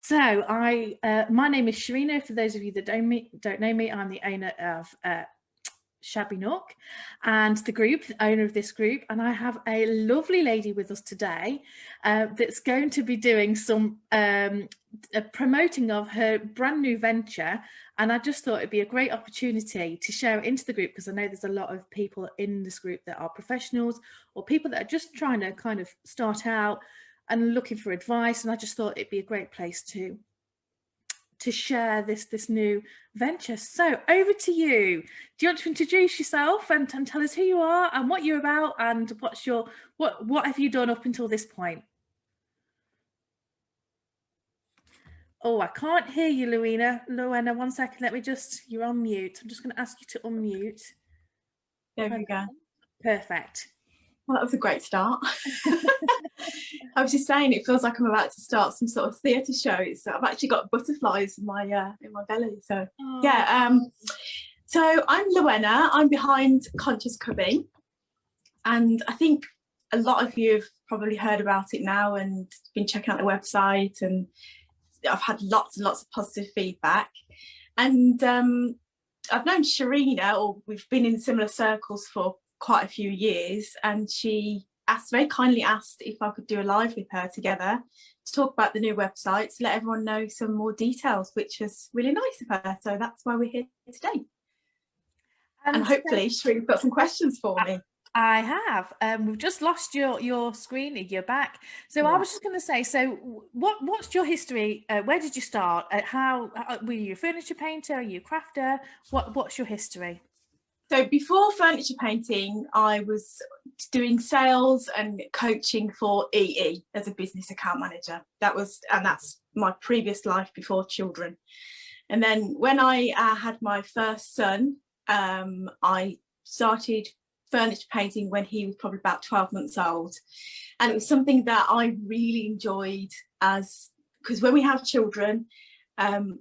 So my name is Shereena. For those of you that don't know me, I'm the owner of Shabby Nook and the owner of this group, and I have a lovely lady with us today that's going to be doing some promoting of her brand new venture, and I just thought it'd be a great opportunity to share it into the group, because I know there's a lot of people in this group that are professionals or people that are just trying to kind of start out and looking for advice, and I just thought it'd be a great place to share this new venture. So over to you. Do you want to introduce yourself and tell us who you are and what you're about, and what have you done up until this point? Oh, I can't hear you, Lowenna, 1 second. You're on mute. I'm just going to ask you to unmute. There we go. Perfect. Well, that was a great start. I was just saying, it feels like I'm about to start some sort of theatre show. I've actually got butterflies in my belly. So yeah. So I'm Lowenna. I'm behind Conscious Cubby, and I think a lot of you have probably heard about it now and been checking out the website, and I've had lots and lots of positive feedback. And I've known Shereena, or we've been in similar circles for quite a few years, and she very kindly asked if I could do a live with her together to talk about the new website, to let everyone know some more details, which was really nice of her. So that's why we're here today. And hopefully Shereena's got some questions for me. I have. We've just lost your screen. You're back. So yeah. I was just going to say, so what's your history? Where did you start? How were you a furniture painter? Are you a crafter? What's your history? So before furniture painting, I was doing sales and coaching for EE as a business account manager. That's my previous life before children. And then when I had my first son, I started furniture painting when he was probably about 12 months old. And it was something that I really enjoyed, because when we have children,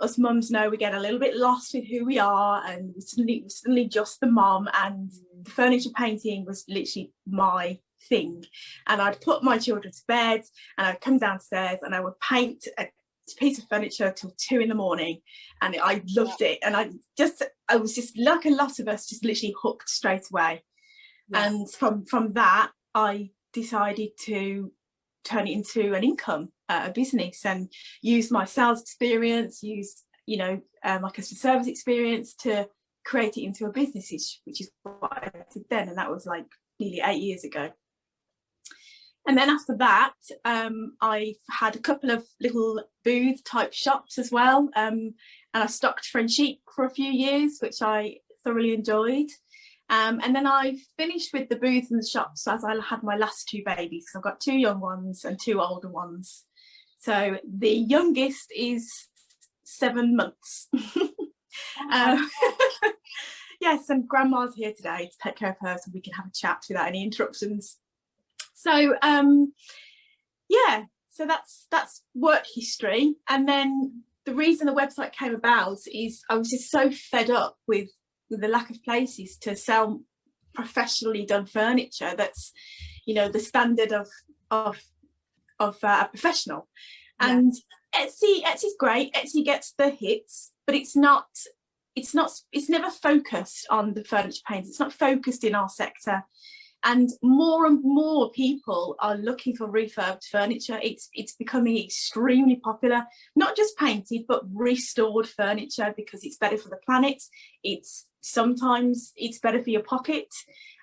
us mums know we get a little bit lost with who we are, and we're suddenly just the mom, and the furniture painting was literally my thing. And I'd put my children to bed and I'd come downstairs and I would paint a piece of furniture till 2 in the morning, and I loved it. And I was just like a lot of us, just literally hooked straight away. Yeah. And from that I decided to turn it into an income, a business, and use my sales experience, my customer service experience to create it into a business, which is what I did then, and that was like nearly 8 years ago. And then after that, I had a couple of little booth type shops as well, and I stocked French sheep for a few years, which I thoroughly enjoyed. And then I finished with the booths and the shops as I had my last 2 babies. I've got 2 young ones and 2 older ones. So the youngest is 7 months. Yes, and Grandma's here today to take care of her, so we can have a chat without any interruptions. So yeah, so that's work history. And then the reason the website came about is I was just so fed up with the lack of places to sell professionally done furniture that's, the standard of a professional. Yeah. And Etsy's great. Etsy gets the hits, but it's never focused on the furniture painters. It's not focused in our sector. And more people are looking for refurbed furniture. It's becoming extremely popular, not just painted, but restored furniture, because it's better for the planet. Sometimes it's better for your pocket.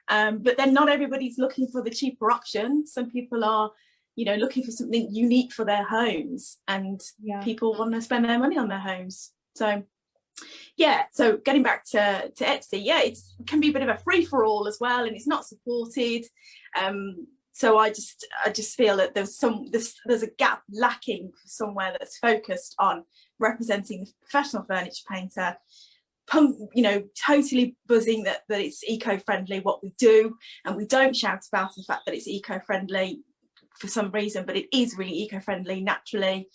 But then not everybody's looking for the cheaper option. Some people are, looking for something unique for their homes, and people want to spend their money on their homes. So yeah, so getting back to Etsy, it can be a bit of a free-for-all as well, and it's not supported. So I just feel that there's a gap lacking for somewhere that's focused on representing the professional furniture painter, totally buzzing that it's eco-friendly what we do, and we don't shout about the fact that it's eco-friendly for some reason, but it is really eco-friendly naturally.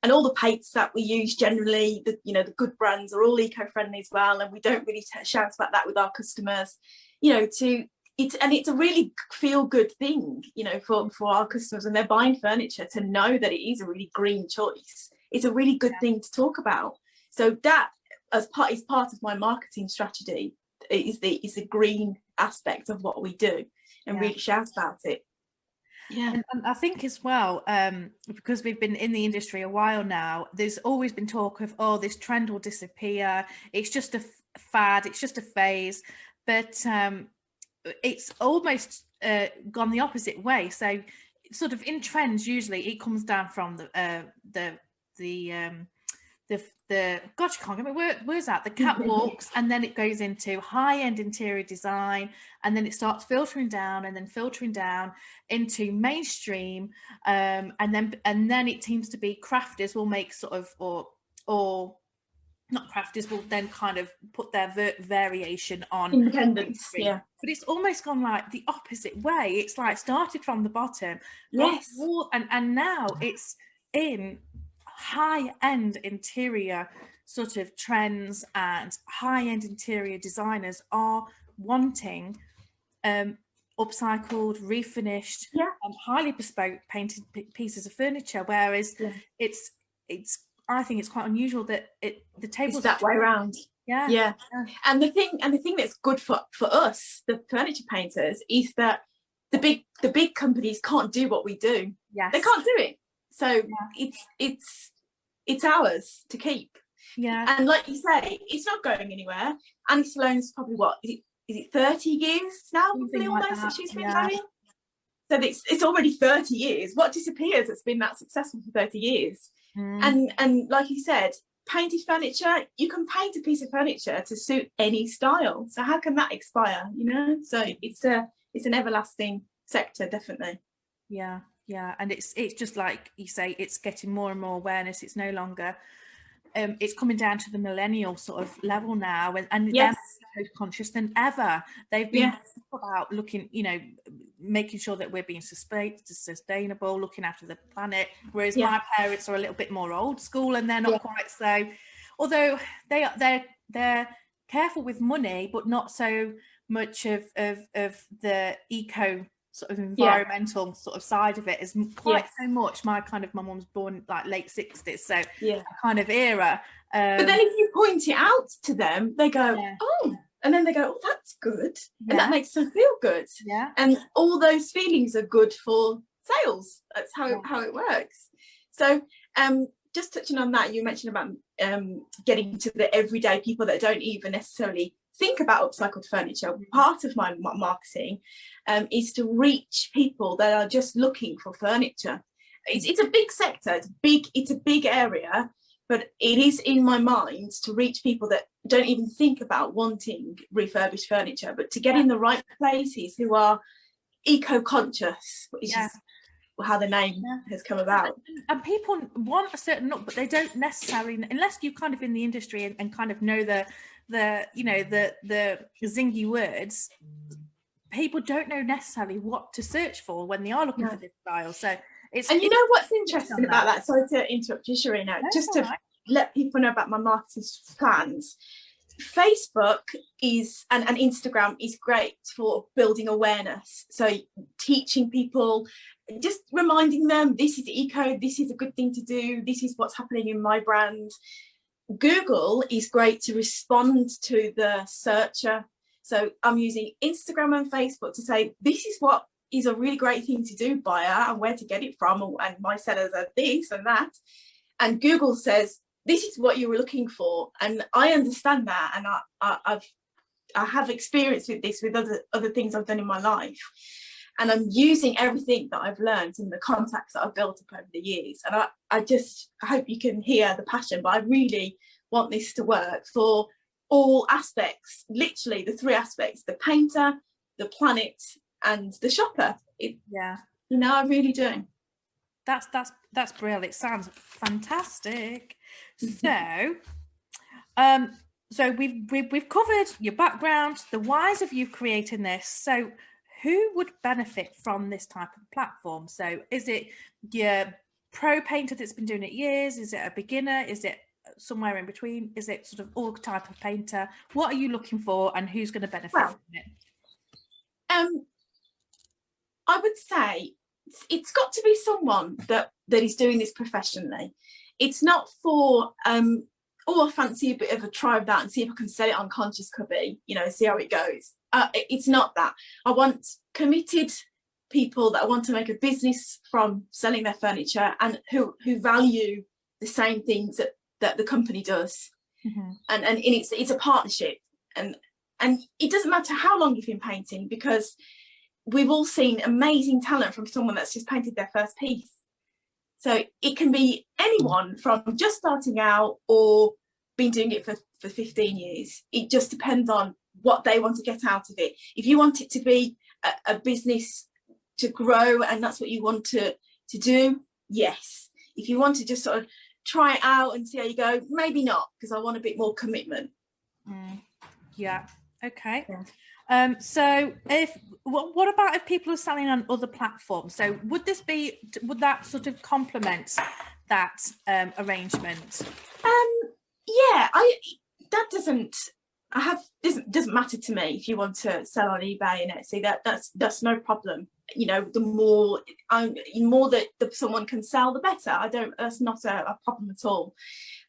And all the paints that we use generally, the good brands are all eco-friendly as well, and we don't really shout about that with our customers. It's a really feel-good thing, for our customers when they're buying furniture, to know that it is a really green choice. it's a really good thing to talk about. So that is part of my marketing strategy, is the green aspect of what we do, and really shout about it. Yeah. And I think as well, because we've been in the industry a while now, there's always been talk of, oh, this trend will disappear, it's just a fad, it's just a phase, but it's almost gone the opposite way. So sort of in trends, usually it comes down from the gosh, I can't get my words out, the catwalks, and then it goes into high-end interior design, and then it starts filtering down into mainstream, and then it seems to be crafters will make sort of, or not crafters will then kind of put their variation on independence. Yeah, but it's almost gone like the opposite way. It's like started from the bottom, yes, and now it's in high-end interior sort of trends, and high-end interior designers are wanting upcycled, refinished, highly bespoke painted pieces of furniture, whereas it's I think it's quite unusual that the tables that way around. Yeah. And the thing that's good for us, the furniture painters, is that the big companies can't do what we do. Yes. They can't do it. So it's ours to keep. Yeah. And like you say, it's not going anywhere. Annie Sloane's probably is it 30 years now? Probably almost that she's been going. So it's already 30 years. What disappears that's been that successful for 30 years? And like you said, painted furniture, you can paint a piece of furniture to suit any style. So how can that expire? So it's an everlasting sector, definitely. Yeah. And it's just like you say, it's getting more and more awareness. It's no longer it's coming down to the millennial sort of level now, and they're more conscious than ever. They've been about looking, making sure that we're being sustainable, looking after the planet, whereas my parents are a little bit more old school, and they're not quite so, although they're careful with money, but not so much of the eco sort of environmental sort of side of it is quite so much. My mum was born like late 60s, so kind of era. But then if you point it out to them, they go, oh, and then they go, oh, that's good, and that makes them feel good. And all those feelings are good for sales. That's how it works. So just touching on that, you mentioned about getting to the everyday people that don't even necessarily think about upcycled furniture. Part of my marketing is to reach people that are just looking for furniture. It's a big sector, it's a big area, but it is in my mind to reach people that don't even think about wanting refurbished furniture, but to get in the right places, who are eco-conscious, which is how the name has come about. And people want a certain look, but they don't necessarily, unless you're kind of in the industry and kind of know the zingy words, people don't know necessarily what to search for when they are looking for this style. So and you know what's interesting about that? Sorry to interrupt you, Shereena. Just to let people know about my marketing plans. Facebook is and Instagram is great for building awareness. So teaching people, just reminding them this is eco, this is a good thing to do, this is what's happening in my brand. Google is great to respond to the searcher. So I'm using Instagram and Facebook to say, this is what is a really great thing to do, buyer, and where to get it from, and my sellers are this and that. And Google says, this is what you were looking for. And I understand that. And I have experience with this with other things I've done in my life. And I'm using everything that I've learned and the contacts that I've built up over the years. And I hope you can hear the passion, but I really want this to work for all aspects, literally the three aspects: the painter, the planet, and the shopper. I really do. That's brilliant. It sounds fantastic. So we've covered your background, the whys of you creating this. So who would benefit from this type of platform? So is it your pro painter that's been doing it years? Is it a beginner? Is it somewhere in between? Is it sort of all type of painter? What are you looking for, and who's going to benefit from it? I would say it's got to be someone that is doing this professionally. it's not for oh, I fancy a bit of a try of that and see if I can sell it on Conscious Cubby, you know, see how it goes. It's not that. I want committed people that want to make a business from selling their furniture and who value the same things that the company does. And it's a partnership, and it doesn't matter how long you've been painting, because we've all seen amazing talent from someone that's just painted their first piece. So it can be anyone from just starting out or been doing it for 15 years. It just depends on what they want to get out of it. If you want it to be a business to grow and that's what you want to do, yes. If you want to just sort of try it out and see how you go, maybe not, because I want a bit more commitment. Yeah. Okay. Yeah. So what about if people are selling on other platforms? So would that sort of complement that arrangement? Yeah, doesn't matter to me if you want to sell on eBay and Etsy. That's no problem. You know, the more that someone can sell, the better. That's not a problem at all.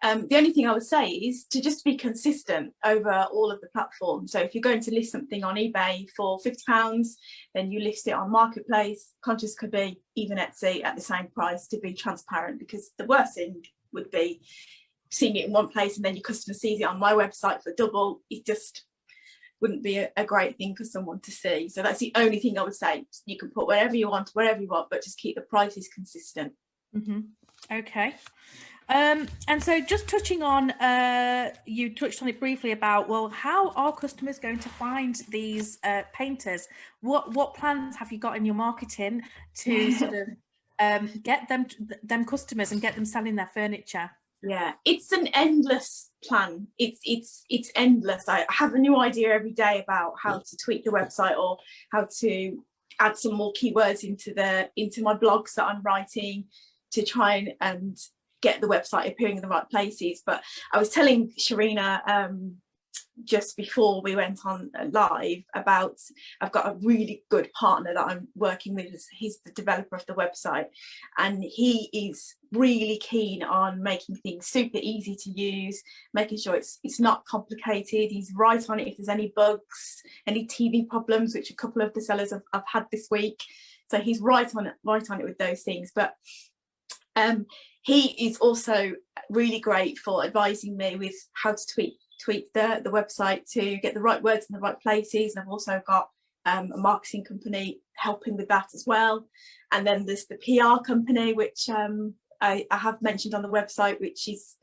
The only thing I would say is to just be consistent over all of the platforms. So if you're going to list something on eBay for £50, then you list it on Marketplace, Conscious Cubby, even Etsy at the same price, to be transparent, because the worst thing would be seeing it in one place and then your customer sees it on my website for double. It just wouldn't be a great thing for someone to see. So that's the only thing I would say. You can put wherever you want, but just keep the prices consistent. Okay. And so just touching on, you touched on it briefly about, well, how are customers going to find these painters? What plans have you got in your marketing to sort of get them customers and get them selling their furniture? Yeah, it's an endless plan. It's endless. I have a new idea every day about how to tweak the website or how to add some more keywords into my blogs that I'm writing to try and get the website appearing in the right places. But I was telling Shereena just before we went on live about, I've got a really good partner that I'm working with. He's the developer of the website, and he is really keen on making things super easy to use, making sure it's not complicated. He's right on it if there's any bugs, any TV problems, which a couple of the sellers have had this week. So he's right on it with those things. But he is also really great for advising me with how to tweak the website to get the right words in the right places. And I've also got a marketing company helping with that as well. And then there's the PR company, which I have mentioned on the website, which is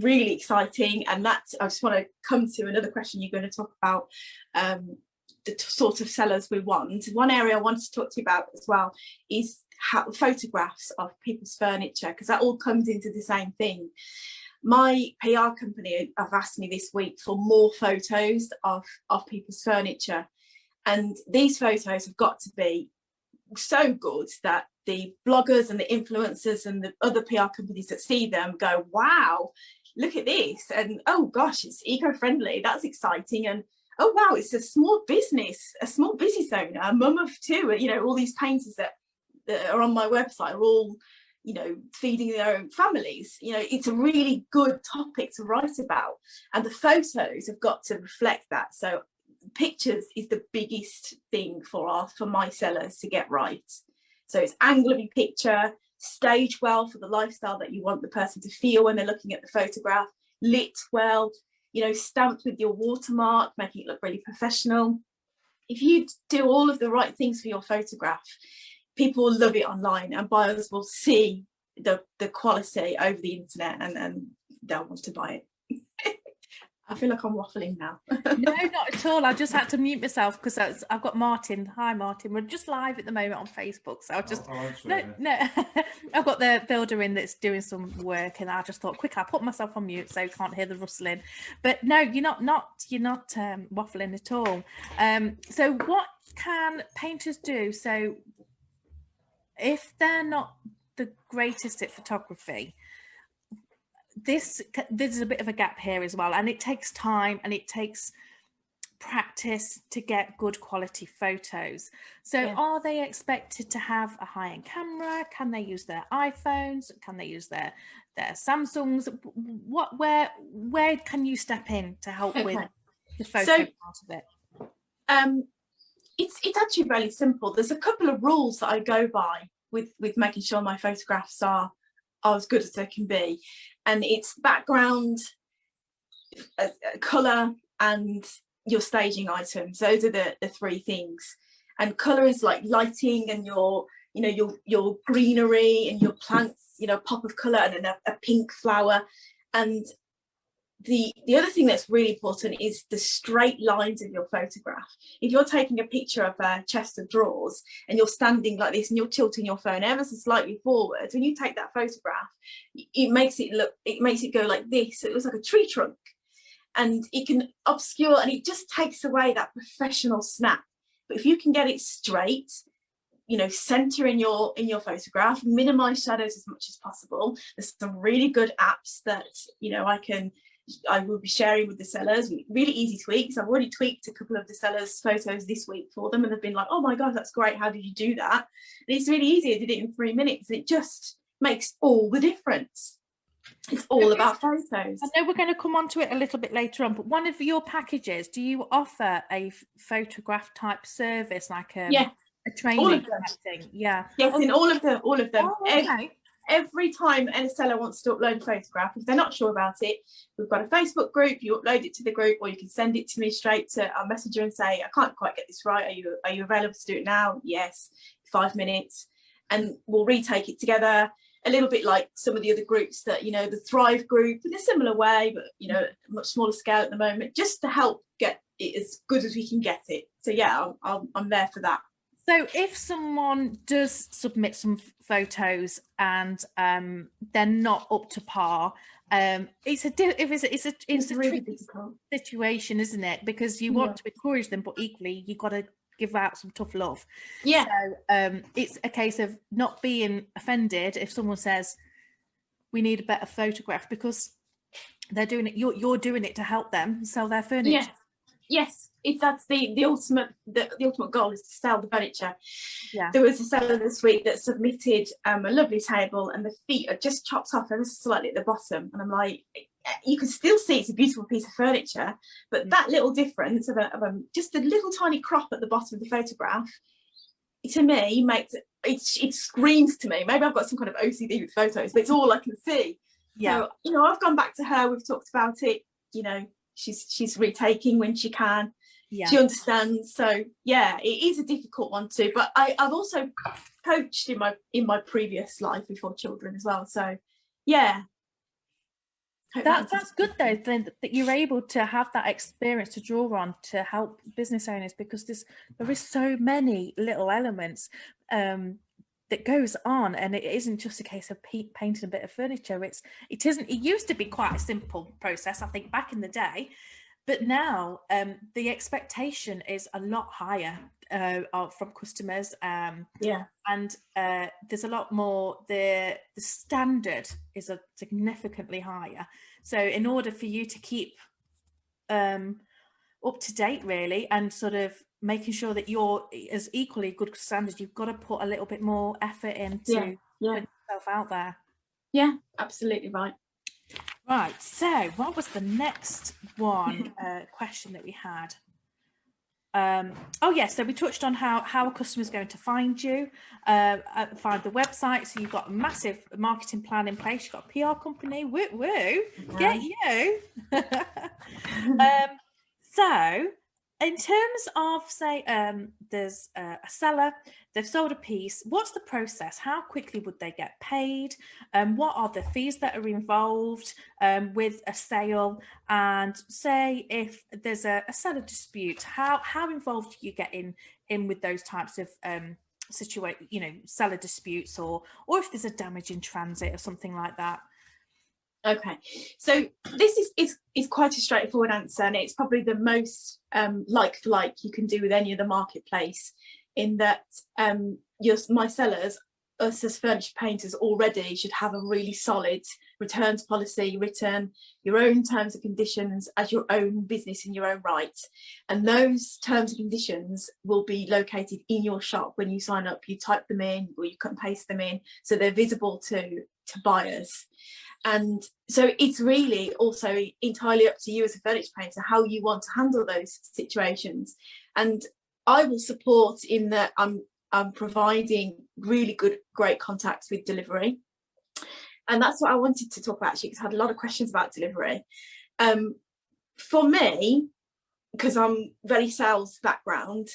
really exciting. And that, I just want to come to another question you're going to talk about, the sort of sellers we want. One area I wanted to talk to you about as well is photographs of people's furniture, because that all comes into the same thing. My PR company have asked me this week for more photos of people's furniture, and these photos have got to be so good that the bloggers and the influencers and the other PR companies that see them go, wow, look at this, and oh gosh, it's eco-friendly, that's exciting, and oh wow, it's a small business owner, a mum of two, you know, all these painters that are on my website are all, you know, feeding their own families. You know, it's a really good topic to write about, and the photos have got to reflect that. So pictures is the biggest thing for my sellers to get right. So it's angle of your picture, stage well for the lifestyle that you want the person to feel when they're looking at the photograph, lit well, you know, stamped with your watermark, making it look really professional. If you do all of the right things for your photograph, people will love it online, and buyers will see the quality over the internet, and they'll want to buy it. I feel like I'm waffling now. No, not at all. I just had to mute myself because I've got Martin. Hi, Martin. We're just live at the moment on Facebook, so I'll just no. I've got the builder in that's doing some work, and I just thought, quick, I'll put myself on mute so you can't hear the rustling. But no, you're not waffling at all. So what can painters do? So if they're not the greatest at photography, there's a bit of a gap here as well, and it takes time, and it takes practice to get good quality photos. So Yeah. are they expected to have a high-end camera? Can they use their iPhones? Can they use their Samsungs? Where can you step in to help with the photo part of it? It's actually really simple. There's a couple of rules that I go by with making sure my photographs are as good as they can be, and it's background, colour, and your staging items. Those are the three things. And colour is like lighting and your greenery and your plants, pop of colour, and then a pink flower. And the other thing that's really important is the straight lines of your photograph. If you're taking a picture of a chest of drawers and you're standing like this and you're tilting your phone ever so slightly forward, when you take that photograph, it makes it go like this. It looks like a tree trunk, and it can obscure, and it just takes away that professional snap. But if you can get it straight, center in your photograph, minimize shadows as much as possible. There's some really good apps that I will be sharing with the sellers. Really easy tweaks. I've already tweaked a couple of the sellers' photos this week for them, and they've been like, "Oh my god, that's great! How did you do that?" And it's really easy. I did it in 3 minutes. It just makes all the difference. It's all about photos. I know we're going to come on to it a little bit later on, but one of your packages, do you offer a photograph type service, like a training type thing? Yeah. Yes, in all of them. Oh, okay. Every time a seller wants to upload a photograph, if they're not sure about it, we've got a Facebook group. You upload it to the group, or you can send it to me straight to our messenger and say, "I can't quite get this right. Are you available to do it now?" Yes, 5 minutes, and we'll retake it together. A little bit like some of the other groups that the Thrive group, in a similar way, but much smaller scale at the moment, just to help get it as good as we can get it. So yeah, I'm there for that. So if someone does submit some photos and they're not up to par, it's a really tricky difficult situation, isn't it? Because you want to encourage them, but equally you got to give out some tough love. Yeah. So it's a case of not being offended if someone says we need a better photograph, because they're doing it. You're doing it to help them sell their furniture. Yes, that's the ultimate goal, is to sell the furniture. Yeah. There was a seller this week that submitted a lovely table, and the feet are just chopped off ever so slightly at the bottom, and I'm like, you can still see it's a beautiful piece of furniture, but that little difference of just a little tiny crop at the bottom of the photograph, to me, makes it screams to me. Maybe I've got some kind of OCD with photos, but it's all I can see. Yeah. So I've gone back to her, we've talked about it, she's retaking when she can. Yeah. She understands. So yeah, it is a difficult one too, but I've also coached in my previous life before children as well, so yeah. That's good though, then, that you're able to have that experience to draw on to help business owners, because there is so many little elements that goes on, and it isn't just a case of painting a bit of furniture. It used to be quite a simple process, I think, back in the day, but now the expectation is a lot higher from customers. And there's a lot more. The standard is significantly higher. So in order for you to keep up to date, really, and sort of making sure that you're as equally good standard, you've got to put a little bit more effort into putting yourself out there. Yeah, absolutely right. Right, so what was the next one question that we had? So we touched on how a customer's going to find you, find the website. So you've got a massive marketing plan in place. You've got a PR company. Woo woo, get you. So in terms of, say, there's a seller, they've sold a piece. What's the process? How quickly would they get paid? What are the fees that are involved with a sale? And say if there's a seller dispute, how involved do you get in with those types of seller disputes, or if there's a damage in transit or something like that? Okay, so this is quite a straightforward answer, and it's probably the most like for like you can do with any other marketplace, in that my sellers us as furniture painters already should have a really solid returns policy written, your own terms and conditions as your own business in your own right. And those terms and conditions will be located in your shop. When you sign up, you type them in or you cut and paste them in, so they're visible to buyers. And so it's really also entirely up to you as a furniture painter how you want to handle those situations. And I will support in that I'm providing really great contacts with delivery. And that's what I wanted to talk about, actually, because I had a lot of questions about delivery. For me, because I'm very sales background,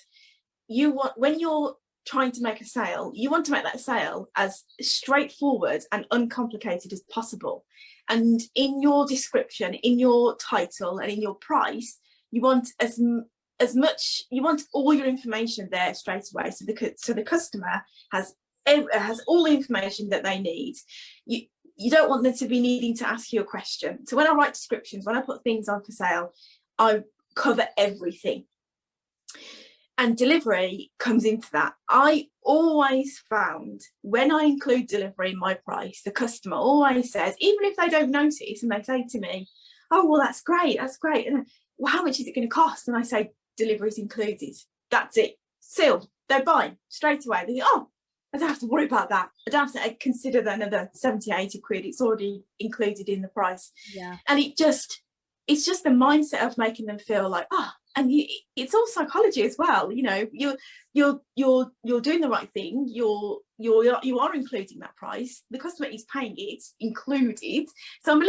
when you're trying to make a sale, you want to make that sale as straightforward and uncomplicated as possible. And in your description, in your title, and in your price, you want as much, you want all your information there straight away, so the customer has all the information that they need. You don't want them to be needing to ask you a question. So when I write descriptions, when I put things on for sale, I cover everything. And delivery comes into that. I always found when I include delivery in my price, the customer always says, even if they don't notice, and they say to me, oh, well, that's great. And well, how much is it going to cost? And I say, delivery is included. That's it. Sealed. They're buying straight away. They go, oh, I don't have to worry about that. I don't have to consider another 70, 80 quid. It's already included in the price. Yeah. And it's just the mindset of making them feel like, oh, and it's all psychology as well. You know, you're doing the right thing. You are including that price. The customer is paying it, included. So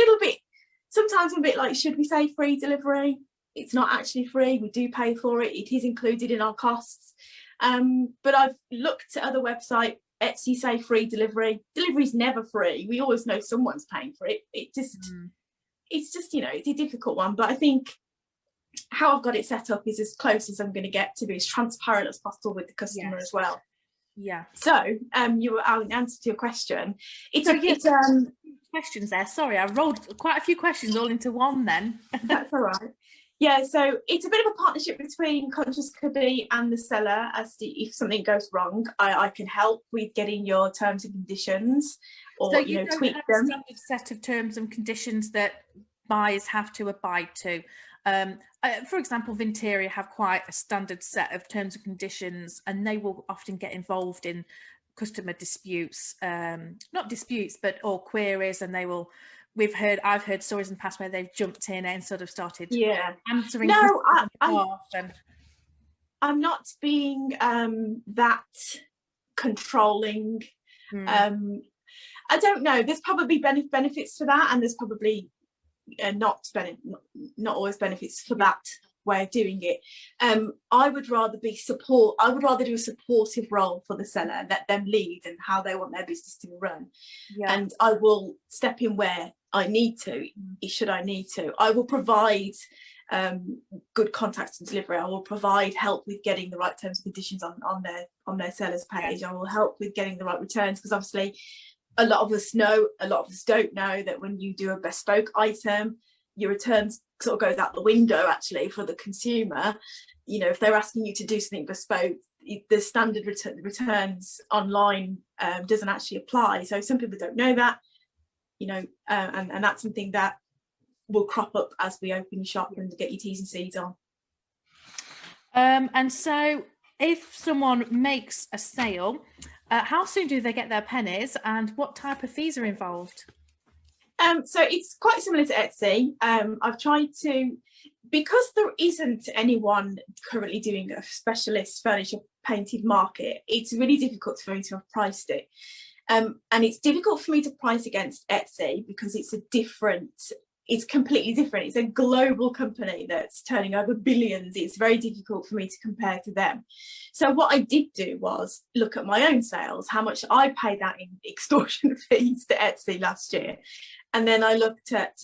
sometimes I'm a bit like, should we say free delivery? It's not actually free. We do pay for it. It is included in our costs. But I've looked at other websites. Etsy say free delivery. Delivery is never free. We always know someone's paying for it. It's just, you know, it's a difficult one. But I think how I've got it set up is as close as I'm going to get to be as transparent as possible with the customer as well. Yeah. So you were in answer to your question. Questions there. Sorry, I rolled quite a few questions all into one then. That's all right. Yeah, so it's a bit of a partnership between Conscious Cubby and the seller. If something goes wrong, I can help with getting your terms and conditions, or so you know, tweak them. A standard set of terms and conditions that buyers have to abide to. For example, Vinteria have quite a standard set of terms and conditions, and they will often get involved in customer disputes, not disputes, or queries, and they will. I've heard stories in the past where they've jumped in and sort of started answering. No, I'm not being that controlling. I don't know. There's probably benefits for that, and there's probably not always benefits for that way of doing it. I would rather do a supportive role for the seller, let them lead and how they want their business to run. And I will step in where I need to, should I need to. I will provide good contacts and delivery. I will provide help with getting the right terms and conditions on their seller's page. I will help with getting the right returns, because obviously a lot of us know, a lot of us don't know that when you do a bespoke item, your returns sort of goes out the window actually for the consumer. You know, if they're asking you to do something bespoke, the standard returns online doesn't actually apply. So some people don't know that, you know, and that's something that will crop up as we open shop and get your T's and C's on. And so if someone makes a sale, how soon do they get their pennies, and what type of fees are involved? So it's quite similar to Etsy. I've tried to, because there isn't anyone currently doing a specialist furniture painted market, it's really difficult for me to have priced it. And it's difficult for me to price against Etsy because it's completely different. It's a global company that's turning over billions. It's very difficult for me to compare to them. So what I did do was look at my own sales, how much I paid out in extortion fees to Etsy last year. And then I looked at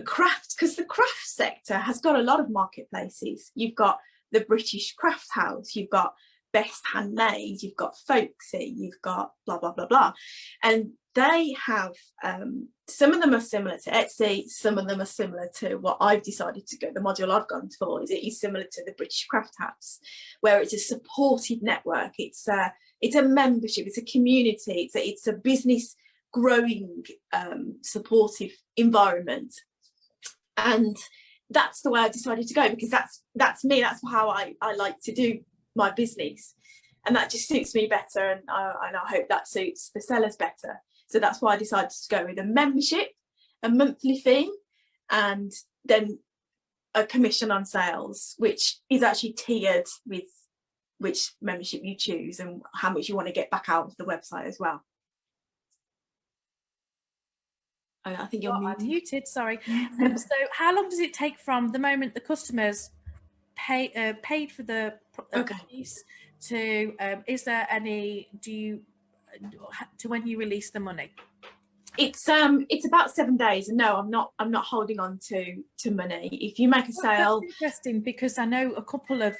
crafts, because the craft sector has got a lot of marketplaces. You've got the British Craft House, you've got best handmade, you've got folksy, you've got blah blah blah blah, and they have some of them are similar to Etsy, some of them are similar to what I've decided to go, the module I've gone for is similar to the British Craft House, where it's a supported network, it's a membership, it's a community, it's a business growing supportive environment. And that's the way I decided to go, because that's me, that's how I like to do my business, and that just suits me better, and I hope that suits the sellers better. So that's why I decided to go with a membership, a monthly fee, and then a commission on sales, which is actually tiered with which membership you choose and how much you want to get back out of the website as well. I think you're muted. I'm muted, sorry. So how long does it take from the moment the customers paid for the piece to is there any, to when you release the money? It's about 7 days, and no, I'm not holding on to money. If you make a sale. That's interesting, because I know a couple of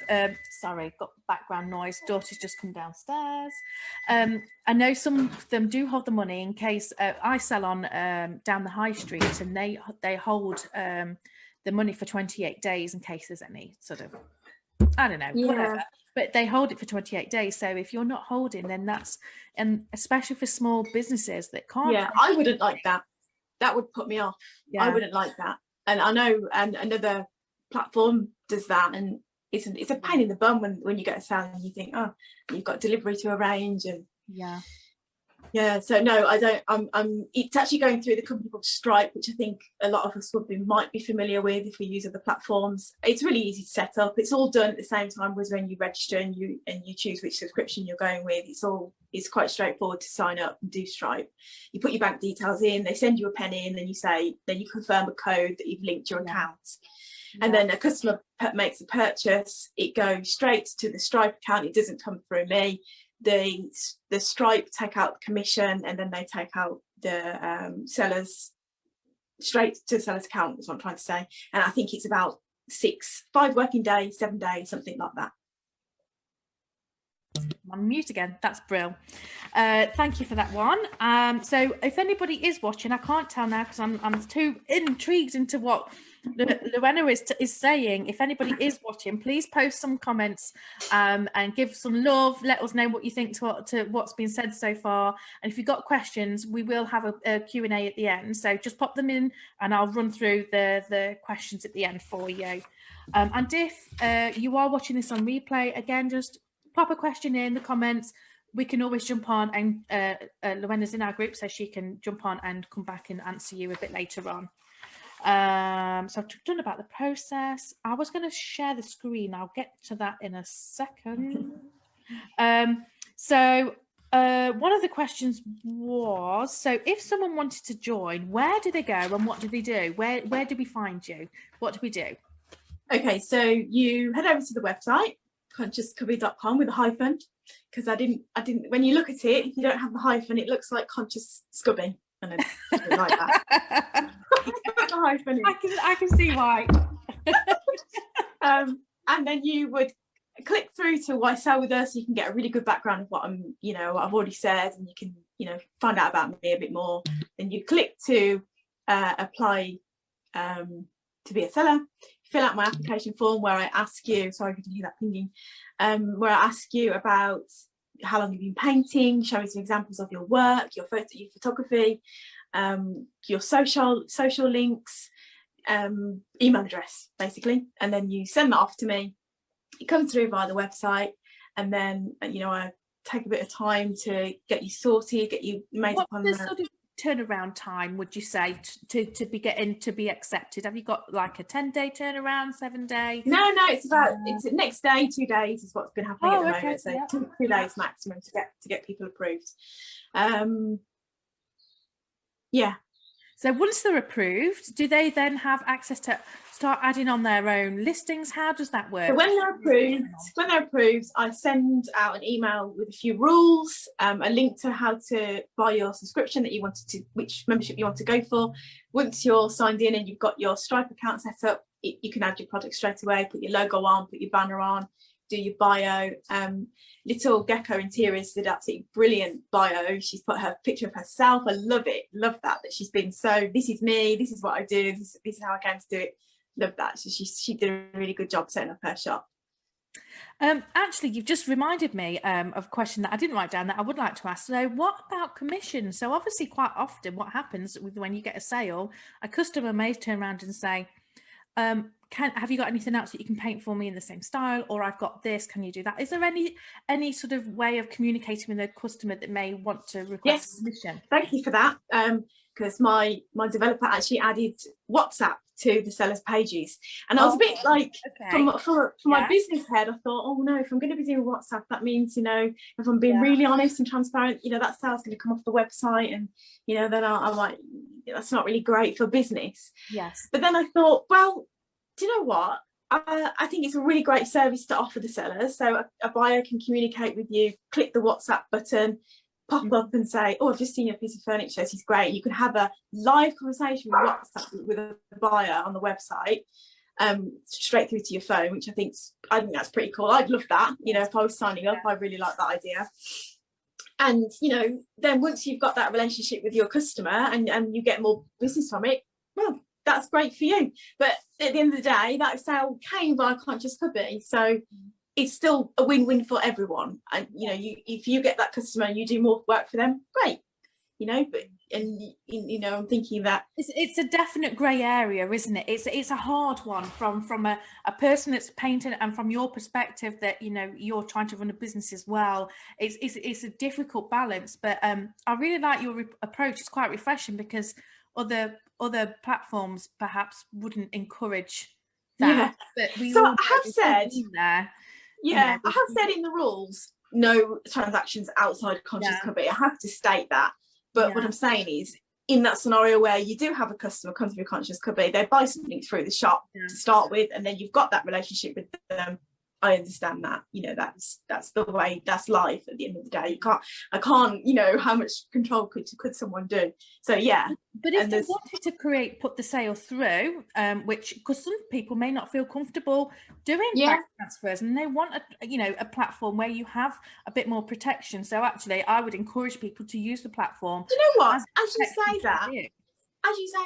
sorry, got background noise, daughter's just come downstairs. I know some of them do hold the money in case I sell on down the high street, and they hold the money for 28 days in case there's any sort of, I don't know, whatever. But they hold it for 28 days. So if you're not holding, then that's, and especially for small businesses that can't. Yeah, I wouldn't like that. That would put me off. Yeah. I wouldn't like that. And I know, and another platform does that, and it's a pain in the bum when you get a sale and you think, oh, you've got delivery to arrange, and yeah. So no, I don't. It's actually going through the company called Stripe, which I think a lot of us might be familiar with if we use other platforms. It's really easy to set up. It's all done at the same time as when you register and you choose which subscription you're going with. It's quite straightforward to sign up and do Stripe. You put your bank details in, they send you a pen in, and then you confirm a code that you've linked your account. And then a customer makes a purchase, it goes straight to the Stripe account. It doesn't come through me. The Stripe take out the commission, and then they take out the sellers straight to the seller's account, is what I'm trying to say. And I think it's about 5 working days, 7 days, something like that. I'm mute again. That's brilliant. Thank you for that one. So if anybody is watching, I can't tell now because I'm too intrigued into what Lowenna is saying. If anybody is watching, please post some comments and give some love. Let us know what you think to what's been said so far. And if you've got questions, we will have a Q&A at the end. So just pop them in and I'll run through the questions at the end for you. And if you are watching this on replay, again, just pop a question in the comments. We can always jump on, and Lowenna's in our group, so she can jump on and come back and answer you a bit later on. So I've done about the process. I was going to share the screen. I'll get to that in a second. So one of the questions was, so if someone wanted to join, where do they go and what do they do? Where do we find you? What do we do? Okay, so you head over to the website, consciouscubby.com with a hyphen, because I didn't when you look at it, if you don't have the hyphen, it looks like Conscious Cubby, and I didn't like that. The hyphen I can see why. And then you would click through to why sell with us, so you can get a really good background of what I've already said, and you can find out about me a bit more. Then you click to apply to be a seller. Fill out my application form where I ask you, sorry if you can hear that pinging, where I ask you about how long you've been painting, show me some examples of your work, your photography, your social links, email address, basically. And then you send that off to me. It comes through via the website, and then I take a bit of time to get you sorted, get you made up on the sort of turnaround time would you say to be accepted? Have you got like a 10-day turnaround, 7-day? No, it's next day, 2 days is what's been happening at the moment. So yeah. 2 days maximum to get people approved. Yeah. So once they're approved, do they then have access to start adding on their own listings? How does that work? So when they're approved, I send out an email with a few rules, a link to how to buy your subscription which membership you want to go for. Once you're signed in and you've got your Stripe account set up, you can add your product straight away, put your logo on, put your banner on, do your bio. Little Gecko Interiors did absolutely brilliant bio. She's put her picture of herself. I love it. Love that she's been so, this is me, this is what I do, this is how I came to do it. Love that. So she did a really good job setting up her shop. Actually, you've just reminded me of a question that I didn't write down that I would like to ask. So what about commission? So obviously quite often what happens when you get a sale, a customer may turn around and say, have you got anything else that you can paint for me in the same style, or I've got this, can you do that? Is there any sort of way of communicating with a customer that may want to request commission? Thank you for that, because my developer actually added WhatsApp to the sellers pages, and I was a bit like, for my business head, I thought, oh no, if I'm going to be doing WhatsApp, that means, you know, if I'm being really honest and transparent, you know, that sale's going to come off the website, and you know, then I'm like, that's not really great for business. Yes. But then I thought, well, do you know what? I think it's a really great service to offer the sellers. So a buyer can communicate with you, click the WhatsApp button, pop up and say, oh, I've just seen your piece of furniture, this is great. You can have a live conversation with WhatsApp with a buyer on the website, straight through to your phone, which I think that's pretty cool. I'd love that. You know, if I was signing up, I really like that idea. And, you know, then once you've got that relationship with your customer and you get more business from it, well, that's great for you. But at the end of the day, that sale came by Conscious Cubby, so it's still a win-win for everyone. And you know, if you get that customer and you do more work for them, great. You know, but you know, I'm thinking that it's a definite grey area, isn't it? It's a hard one from a person that's painting, and from your perspective that, you know, you're trying to run a business as well. It's a difficult balance, but I really like your approach. It's quite refreshing, because other platforms perhaps wouldn't encourage that. But I have said there. I have said in the rules, no transactions outside Conscious Cubby. I have to state that. But what I'm saying is, in that scenario where you do have a customer come through Conscious Cubby, they buy something through the shop to start with, and then you've got that relationship with them. I understand that, you know, that's the way, that's life at the end of the day. I can't, you know, how much control could someone do? So yeah. But if they wanted to put the sale through, which, because some people may not feel comfortable doing bank transfers, and they want a platform where you have a bit more protection. So actually, I would encourage people to use the platform. Do you know what? As you say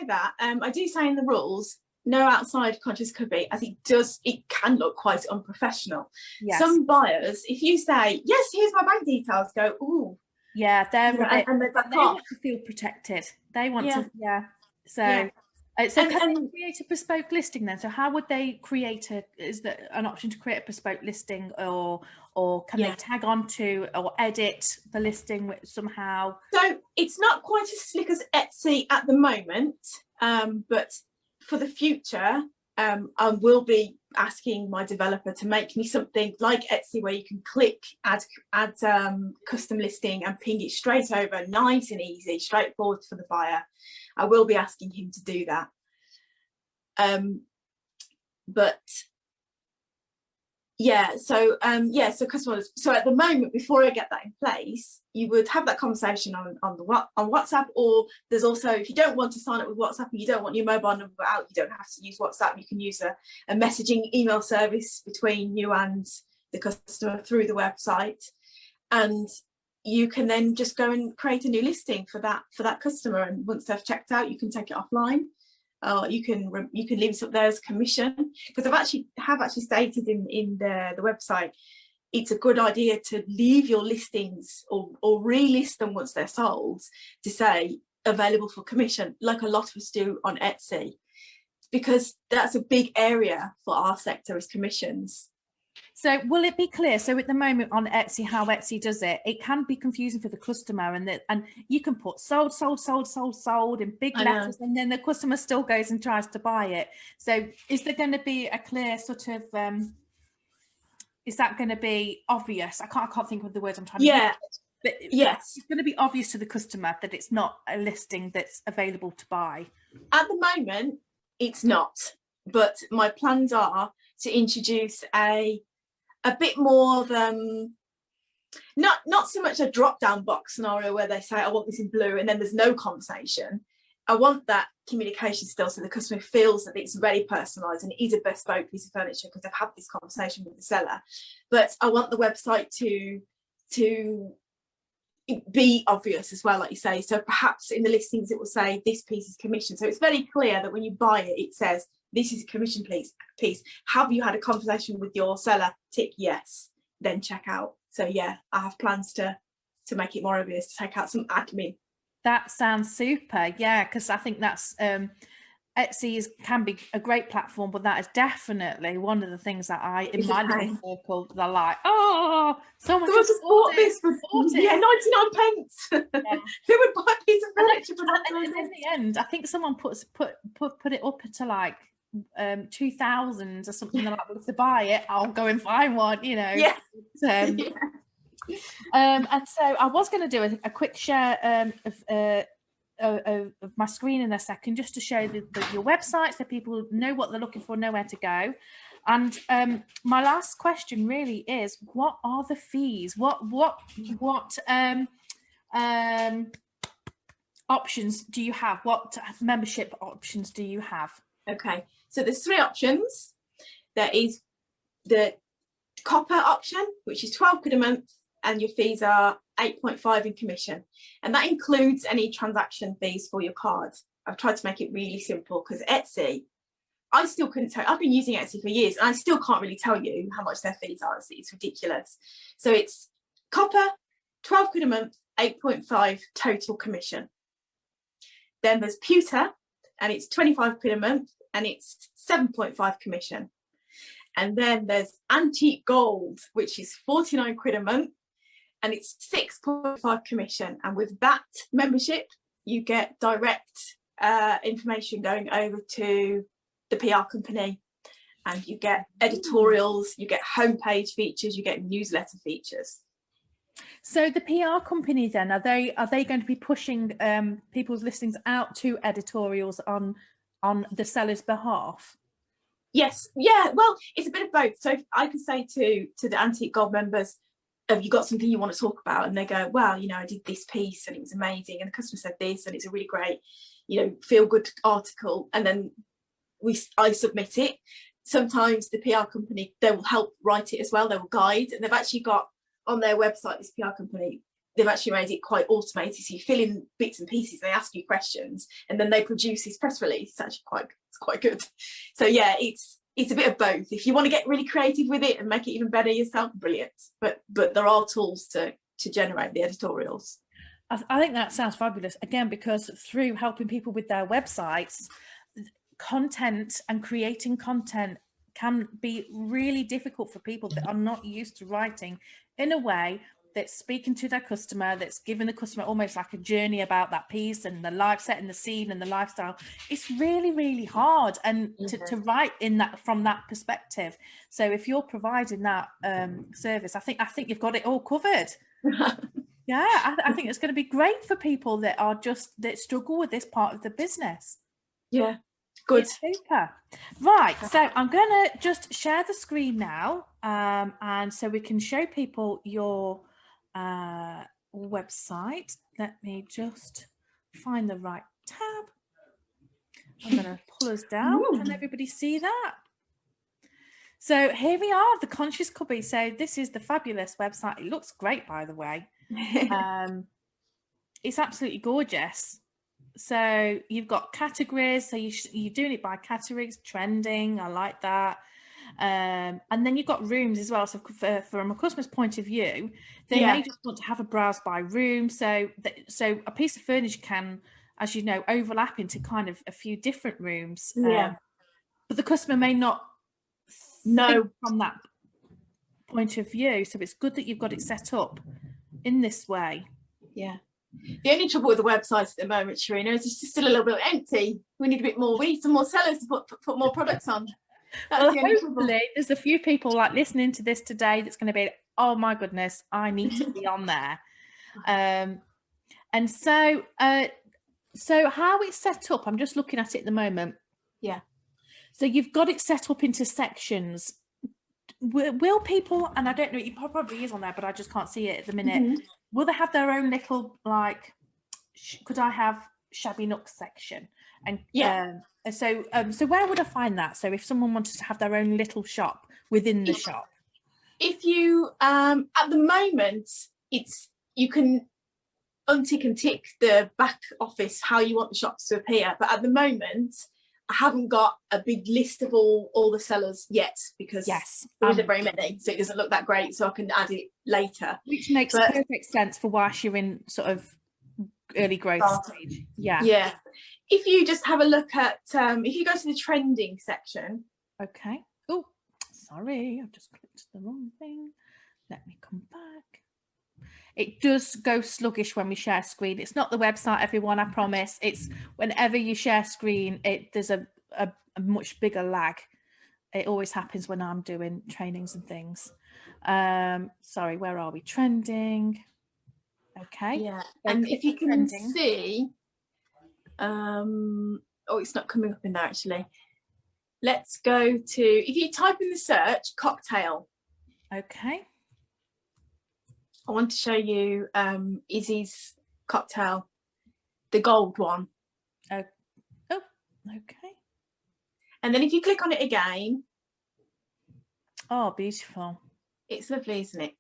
that, I do say in the rules, no outside Conscious Cubby, as it can look quite unprofessional. Some buyers, if you say, yes, here's my bank details, go, ooh. Yeah, they want to feel protected. They want to, So can they create a bespoke listing then? So how would they create is there an option to create a bespoke listing, or can they tag onto or edit the listing somehow? So it's not quite as slick as Etsy at the moment, but for the future, I will be asking my developer to make me something like Etsy, where you can click add custom listing and ping it straight over, nice and easy, straightforward for the buyer. I will be asking him to do that. So customers. So at the moment, before I get that in place, you would have that conversation on WhatsApp, or there's also, if you don't want to sign up with WhatsApp and you don't want your mobile number out, you don't have to use WhatsApp. You can use a messaging email service between you and the customer through the website, and you can then just go and create a new listing for that customer. And once they've checked out, you can take it offline. You can leave it up there as commission, because I have actually stated in the website, it's a good idea to leave your listings or relist them once they're sold, to say available for commission, like a lot of us do on Etsy, because that's a big area for our sector, is commissions. So will it be clear? So at the moment on Etsy, how Etsy does it, it can be confusing for the customer, and you can put sold in big letters, and then the customer still goes and tries to buy it. So is there going to be a clear sort of, is that going to be obvious? I can't think of the words I'm trying to use. But yes, it's going to be obvious to the customer that it's not a listing that's available to buy. At the moment, it's not, but my plans are to introduce a bit more of not so much a drop-down box scenario where they say, I want this in blue, and then there's no conversation. I want that communication still, so the customer feels that it's very personalised and it is a bespoke piece of furniture because I've had this conversation with the seller. But I want the website to be obvious as well, like you say. So perhaps in the listings it will say this piece is commission. So it's very clear that when you buy it, it says this is a commission piece. Have you had a conversation with your seller? Tick yes, then check out. So yeah, I have plans to make it more obvious, to take out some admin. That sounds super. Yeah, because I think that's Etsy can be a great platform, but that is definitely one of the things that in my little circle, they're like, oh, someone just bought this for 99 pence. Yeah. Who would buy a piece of furniture for that? And in the end, I think someone put it up to like 2,000 or something. They're like, well, if they buy it, I'll go and find one, you know. Yeah. Yeah. And so I was going to do a quick share of my screen in a second, just to show your website so people know what they're looking for, know where to go. And my last question really is, what are the fees? What options do you have? What membership options do you have? Okay, so there's 3 options. There is the copper option, which is 12 quid a month, and your fees are 8.5 in commission, and that includes any transaction fees for your card. I've tried to make it really simple because Etsy, I still couldn't tell. I've been using Etsy for years and I still can't really tell you how much their fees are. It's ridiculous. So it's copper, 12 quid a month, 8.5 total commission. Then there's pewter, and it's 25 quid a month, and it's 7.5 commission. And then there's antique gold, which is 49 quid a month, and it's 6.5 commission. And with that membership, you get direct information going over to the PR company, and you get editorials, you get homepage features, you get newsletter features. So the PR company then, are they going to be pushing people's listings out to editorials on the seller's behalf? Yes, yeah, well, it's a bit of both. So I can say to the Antique Gold members, have you got something you want to talk about? And they go, well, you know, I did this piece and it was amazing, and the customer said this, and it's a really great, you know, feel good article. And then I submit it. Sometimes the PR company, they will help write it as well. They will guide, and they've actually got on their website, this PR company, they've actually made it quite automated. So you fill in bits and pieces, they ask you questions, and then they produce this press release. It's actually quite good. So yeah, it's a bit of both. If you want to get really creative with it and make it even better yourself, brilliant. But there are tools to generate the editorials. I think that sounds fabulous, again, because through helping people with their websites, content and creating content can be really difficult for people that are not used to writing in a way that's speaking to their customer, that's giving the customer almost like a journey about that piece and the life, setting the scene and the lifestyle. It's really, really hard, and to write in that from that perspective. So if you're providing that service, I think you've got it all covered. Yeah, I think it's going to be great for people that struggle with this part of the business. Yeah, good. It's super. Right, so I'm going to just share the screen now, and so we can show people your website. Let me just find the right tab. I'm going to pull us down. Can everybody see that? So here we are, the Conscious Cubby. So this is the fabulous website. It looks great, by the way. It's absolutely gorgeous. So you've got categories, so you're doing it by categories. Trending, I like that. And then you've got rooms as well. So from a customer's point of view, they may just want to have a browse by room. So a piece of furniture can, as you know, overlap into kind of a few different rooms. But the customer may not know from that point of view. So it's good that you've got it set up in this way. Yeah. The only trouble with the website at the moment, Shereena, is it's just still a little bit empty. We need a bit more. We need some more sellers to put more products on. Well, hopefully there's a few people like listening to this today that's going to be, oh my goodness, I need to be on there. And so how it's set up, I'm just looking at it at the moment. Yeah. So you've got it set up into sections. Will people, and I don't know, it probably is on there, but I just can't see it at the minute. Will they have their own little, like, could I have Shabby Nook section. And Yeah. so where would I find that? So if someone wanted to have their own little shop within the shop. If you at the moment, you can untick and tick the back office how you want the shops to appear, but at the moment I haven't got a big list of all the sellers yet, because there isn't very many, so it doesn't look that great, so I can add it later, which makes perfect sense for whilst you're in sort of early growth stage. Yeah. If you just have a look at if you go to the trending section. Okay. Oh, sorry, I've just clicked the wrong thing. Let me come back. It does go sluggish when we share screen. It's not the website, everyone, I promise. It's whenever you share screen, there's a much bigger lag. It always happens when I'm doing trainings and things. Sorry, where are we? Trending. Okay. Yeah. And if you can see, it's not coming up in there actually. Let's go to, if you type in the search cocktail. Okay. I want to show you Izzy's cocktail, the gold one. Oh, okay. And then if you click on it again. Oh, beautiful. It's lovely, isn't it?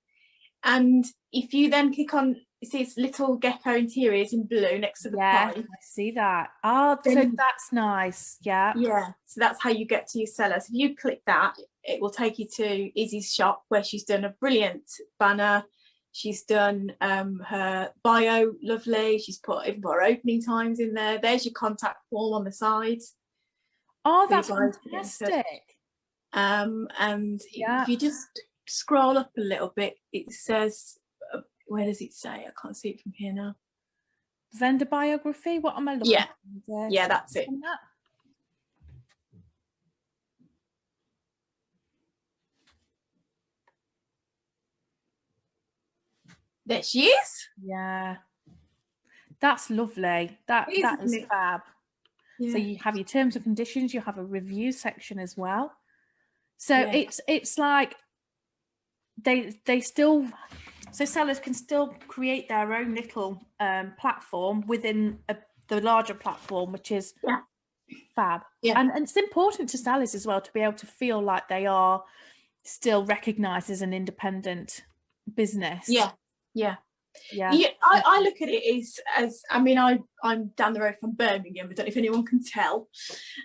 And if you then click on, you see its little gecko interiors in blue next to the pie. I see that. Oh, so that's nice. Yeah. Yeah. So that's how you get to your seller. So if you click that, it will take you to Izzy's shop, where she's done a brilliant banner. She's done her bio, lovely. She's even put her opening times in there. There's your contact form on the side. Oh, that's fantastic. And if you just scroll up a little bit, it says, where does it say? I can't see it from here now. Vendor biography. What am I looking at? Yeah, that's it. There she is. Yeah, that's lovely. That is fab. Yeah. So you have your terms and conditions, you have a review section as well. So it's like they still, so sellers can still create their own little platform within the larger platform, which is fab. Yeah. And it's important to sellers as well to be able to feel like they are still recognised as an independent business. Yeah, I look at it as I mean, I'm down the road from Birmingham. I don't know if anyone can tell,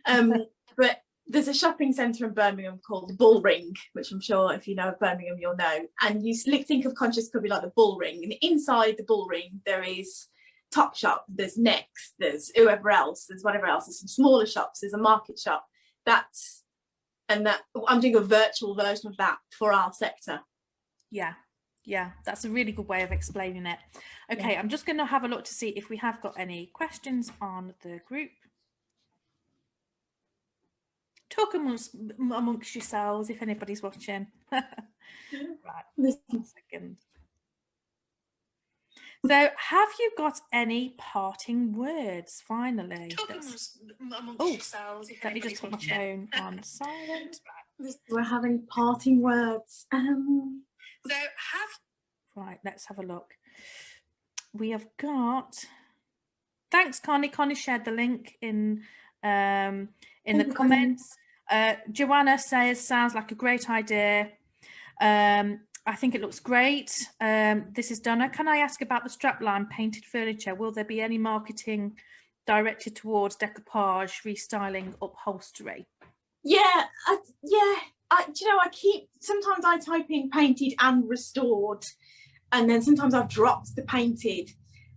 but there's a shopping centre in Birmingham called the Bull Ring, which I'm sure if you know of Birmingham you'll know. And you think of Conscious Cubby like the Bull Ring, and inside the Bull Ring there is Topshop, there's Next, there's whoever else, there's whatever else, there's some smaller shops, there's a market shop. I'm doing a virtual version of that for our sector. Yeah, that's a really good way of explaining it. Okay, I'm just going to have a look to see if we have got any questions on the group. Talk amongst yourselves if anybody's watching. Right, just a second. So, have you got any parting words? Finally, let me just put my phone on silent. Do I have any parting words? Right, let's have a look. We have got. Thanks, Connie. Connie shared the link in the comments. Joanna says, sounds like a great idea. I think it looks great. This is Donna. Can I ask about the strapline painted furniture? Will there be any marketing directed towards decoupage, restyling, upholstery? Sometimes I type in painted and restored, and then sometimes I've dropped the painted.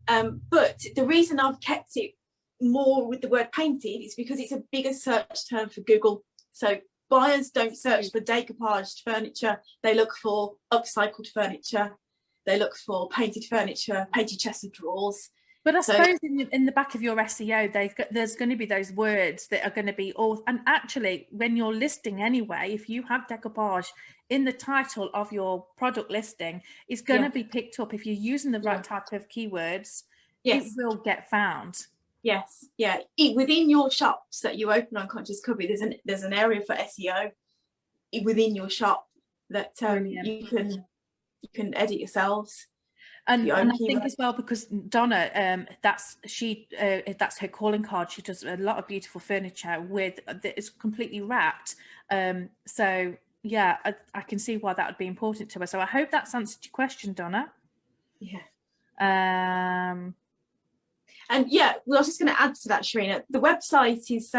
But the reason I've kept it more with the word painted is because it's a bigger search term for Google. So buyers don't search for decoupaged furniture. They look for upcycled furniture. They look for painted furniture, painted chest of drawers. But I suppose in the back of your SEO, there's going to be those words that are going to be all. And actually, when you're listing anyway, if you have decoupage in the title of your product listing, it's going to be picked up. If you're using the right type of keywords, it will get found. Yes, yeah. Within your shops that you open on Conscious Cubby, there's an area for SEO within your shop that you can edit yourselves. And your own I think keyword. as well, because Donna, that's her calling card. She does a lot of beautiful furniture that is completely wrapped. So yeah, I can see why that would be important to her. So I hope that's answered your question, Donna. Yeah. And yeah, well, I was just going to add to that, Shereena. The website is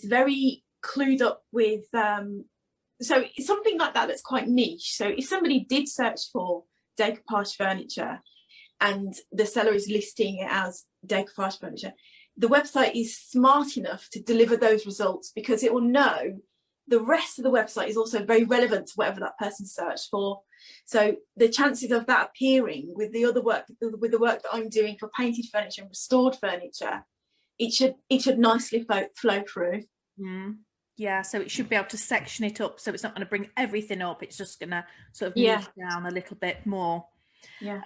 very clued up with. So it's something like that that's quite niche. So if somebody did search for decoupage furniture and the seller is listing it as decoupage furniture, the website is smart enough to deliver those results, because it will know the rest of the website is also very relevant to whatever that person searched for. So the chances of that appearing with the other work, with the work that I'm doing for painted furniture and restored furniture, it should nicely flow through. Yeah, so it should be able to section it up, so it's not going to bring everything up. It's just going to sort of niche down a little bit more. Yeah.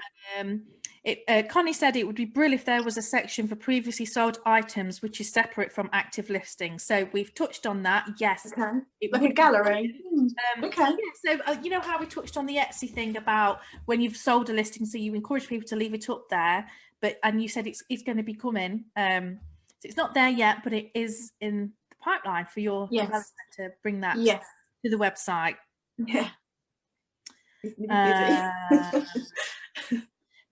Connie said it would be brilliant if there was a section for previously sold items, which is separate from active listings. So we've touched on that. Yes. Okay. Like a gallery. Okay. Yeah, so you know how we touched on the Etsy thing about when you've sold a listing, so you encourage people to leave it up there, and you said it's going to be coming. So it's not there yet, but it is in the pipeline for your developer to bring that to the website. Yeah.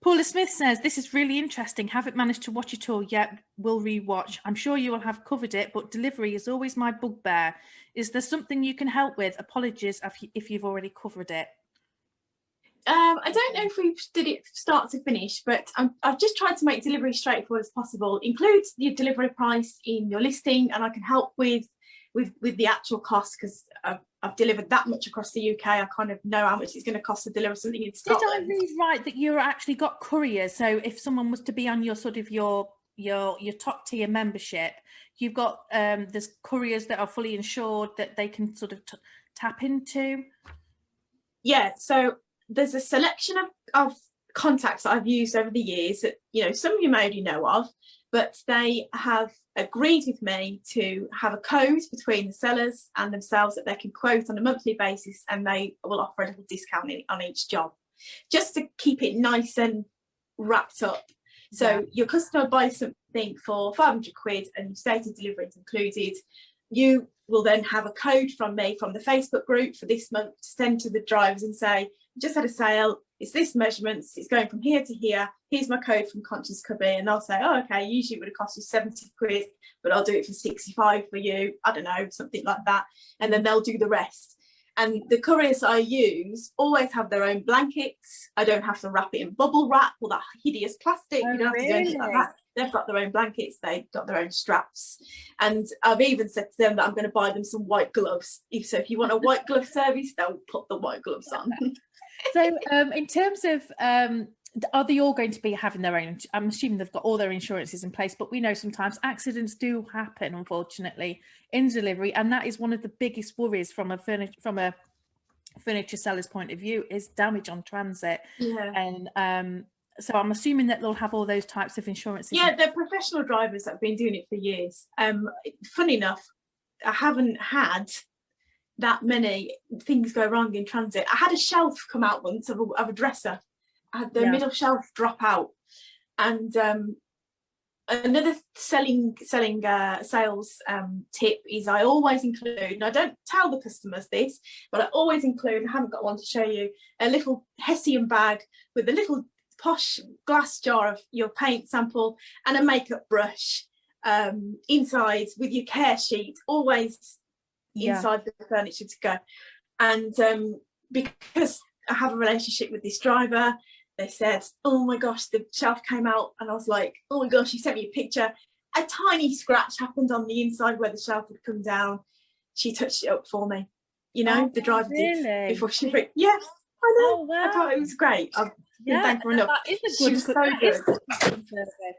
Paula Smith says, this is really interesting. Haven't managed to watch it all yet. Will rewatch. I'm sure you will have covered it, but delivery is always my bugbear. Is there something you can help with? Apologies if you've already covered it. I don't know if we did it start to finish, but I've just tried to make delivery straightforward as possible. Include your delivery price in your listing, and I can help with the actual cost, because I've delivered that much across the UK. I kind of know how much it's going to cost to deliver something in Scotland. Did I read right that you actually got couriers? So if someone was to be on your sort of your top tier membership, you've got there's couriers that are fully insured that they can sort of tap into. Yeah, so there's a selection of contacts that I've used over the years that, you know, some of you may already know of, but they have agreed with me to have a code between the sellers and themselves that they can quote on a monthly basis, and they will offer a little discount on each job, just to keep it nice and wrapped up. So your customer buys something for 500 quid and you say to delivery is included, you will then have a code from me from the Facebook group for this month to send to the drivers and say, just had a sale, it's this measurements, it's going from here to here, here's my code from Conscious Cubby, and they'll say, oh, okay, usually it would have cost you 70 quid, but I'll do it for 65 for you, I don't know, something like that, and then they'll do the rest. And the couriers I use always have their own blankets. I don't have to wrap it in bubble wrap or that hideous plastic. You don't have to do anything like that. They've got their own blankets, they've got their own straps. And I've even said to them that I'm going to buy them some white gloves. So if you want a white glove service, they'll put the white gloves on. So in terms of, are they all going to be having their own, I'm assuming they've got all their insurances in place, but we know sometimes accidents do happen, unfortunately, in delivery. And that is one of the biggest worries from a furniture seller's point of view, is damage on transit. Yeah. And so I'm assuming that they'll have all those types of insurances. Yeah, they're professional drivers that have been doing it for years. Funny enough, I haven't had that many things go wrong in transit. I had a shelf come out once of a dresser. I had the middle shelf drop out. And another sales tip is I always include, and I don't tell the customers this, but I always include, I haven't got one to show you, a little Hessian bag with a little posh glass jar of your paint sample and a makeup brush inside with your care sheet, always inside the furniture to go. And because I have a relationship with this driver, they said, oh my gosh, the shelf came out, and I was like, oh my gosh, he sent me a picture. A tiny scratch happened on the inside where the shelf had come down. She touched it up for me, you know. The driver did before she yes, I know. Oh, wow. I thought it was great. I've been thankful enough. That is a good, so good.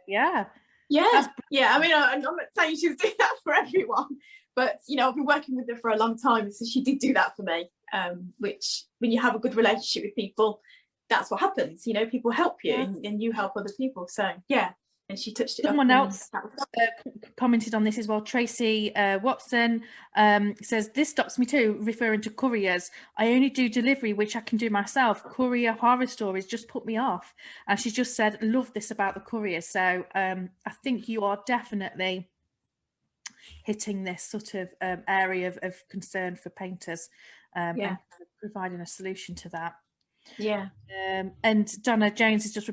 Yeah. I mean, I'm not saying she was doing that for everyone, but you know, I've been working with her for a long time, so she did do that for me. Which, when you have a good relationship with people, that's what happens. You know, people help you, and you help other people. So yeah, and she touched it Someone up. else commented on this as well. Tracy Watson says, this stops me too, referring to couriers. I only do delivery, which I can do myself. Courier horror stories just put me off. And she just said, love this about the couriers. So I think you are definitely hitting this sort of area of concern for painters, and providing a solution to that. Yeah. And Donna Jones has just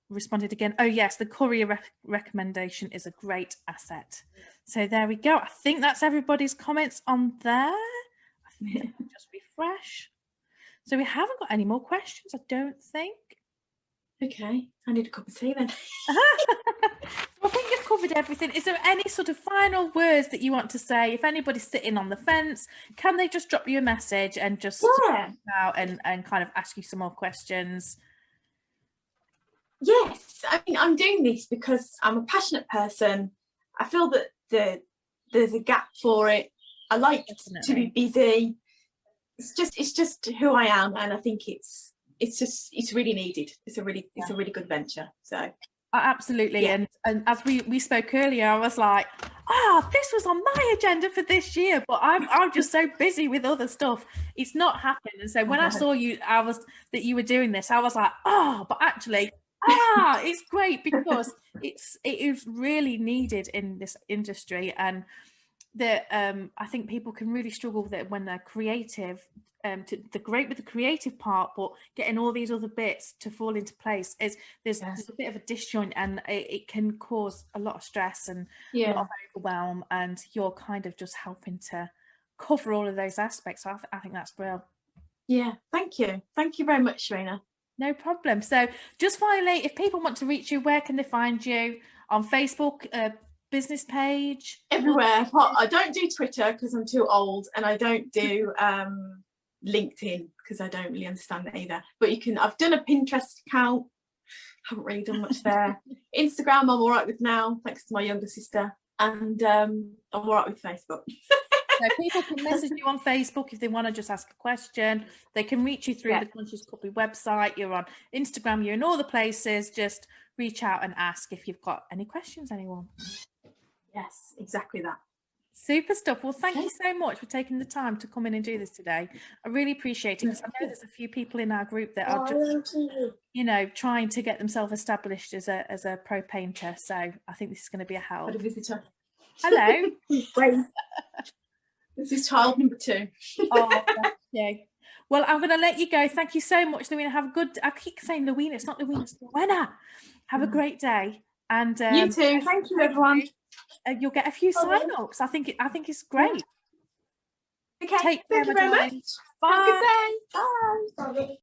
responded again. Oh yes, the courier recommendation is a great asset. So there we go. I think that's everybody's comments on there. I think just refresh. So we haven't got any more questions, I don't think. Okay, I need a cup of tea then. I think you've covered everything. Is there any sort of final words that you want to say? If anybody's sitting on the fence, can they just drop you a message and just out and kind of ask you some more questions? Yes, I mean, I'm doing this because I'm a passionate person. I feel that there's a gap for it. I like to be busy. It's just who I am, and I think it's really needed. It's a really good venture. So absolutely. And as we spoke earlier, I was like, this was on my agenda for this year, but I'm just so busy with other stuff, it's not happened. And so when I saw that you were doing this, I was like, but actually it's great, because it is really needed in this industry. And that I think people can really struggle with it when they're creative. They're great with the creative part, but getting all these other bits to fall into place there's a bit of a disjoint, and it can cause a lot of stress and a lot of overwhelm. And you're kind of just helping to cover all of those aspects. So I think that's brilliant. Yeah, thank you very much, Shereena. No problem. So just finally, if people want to reach you, where can they find you? On Facebook, business page? Everywhere. I don't do Twitter because I'm too old, and I don't do LinkedIn because I don't really understand that either. But I've done a Pinterest account, haven't really done much there. Instagram I'm all right with now, thanks to my younger sister, and I'm all right with Facebook. So people can message you on Facebook if they want to just ask a question. They can reach you through the Conscious Cubby website. You're on Instagram, you're in all the places. Just reach out and ask if you've got any questions, anyone. Yes, exactly that. Super stuff. Well, thank you so much for taking the time to come in and do this today. I really appreciate it, because I know there's a few people in our group that are just, trying to get themselves established as a pro painter. So I think this is going to be a help. Got a visitor. Hello. This is child number 2. Oh, thank you. Well, I'm going to let you go. Thank you so much, Lowenna. Have a good. I keep saying Lowenna. It's not Lowenna. It's Lowenna. Have a great day. And you too. Thank you, everyone. You'll get a few sign-ups. I think it's great. Okay. Take care. Thank you very much. Bye. Have a good day. Bye.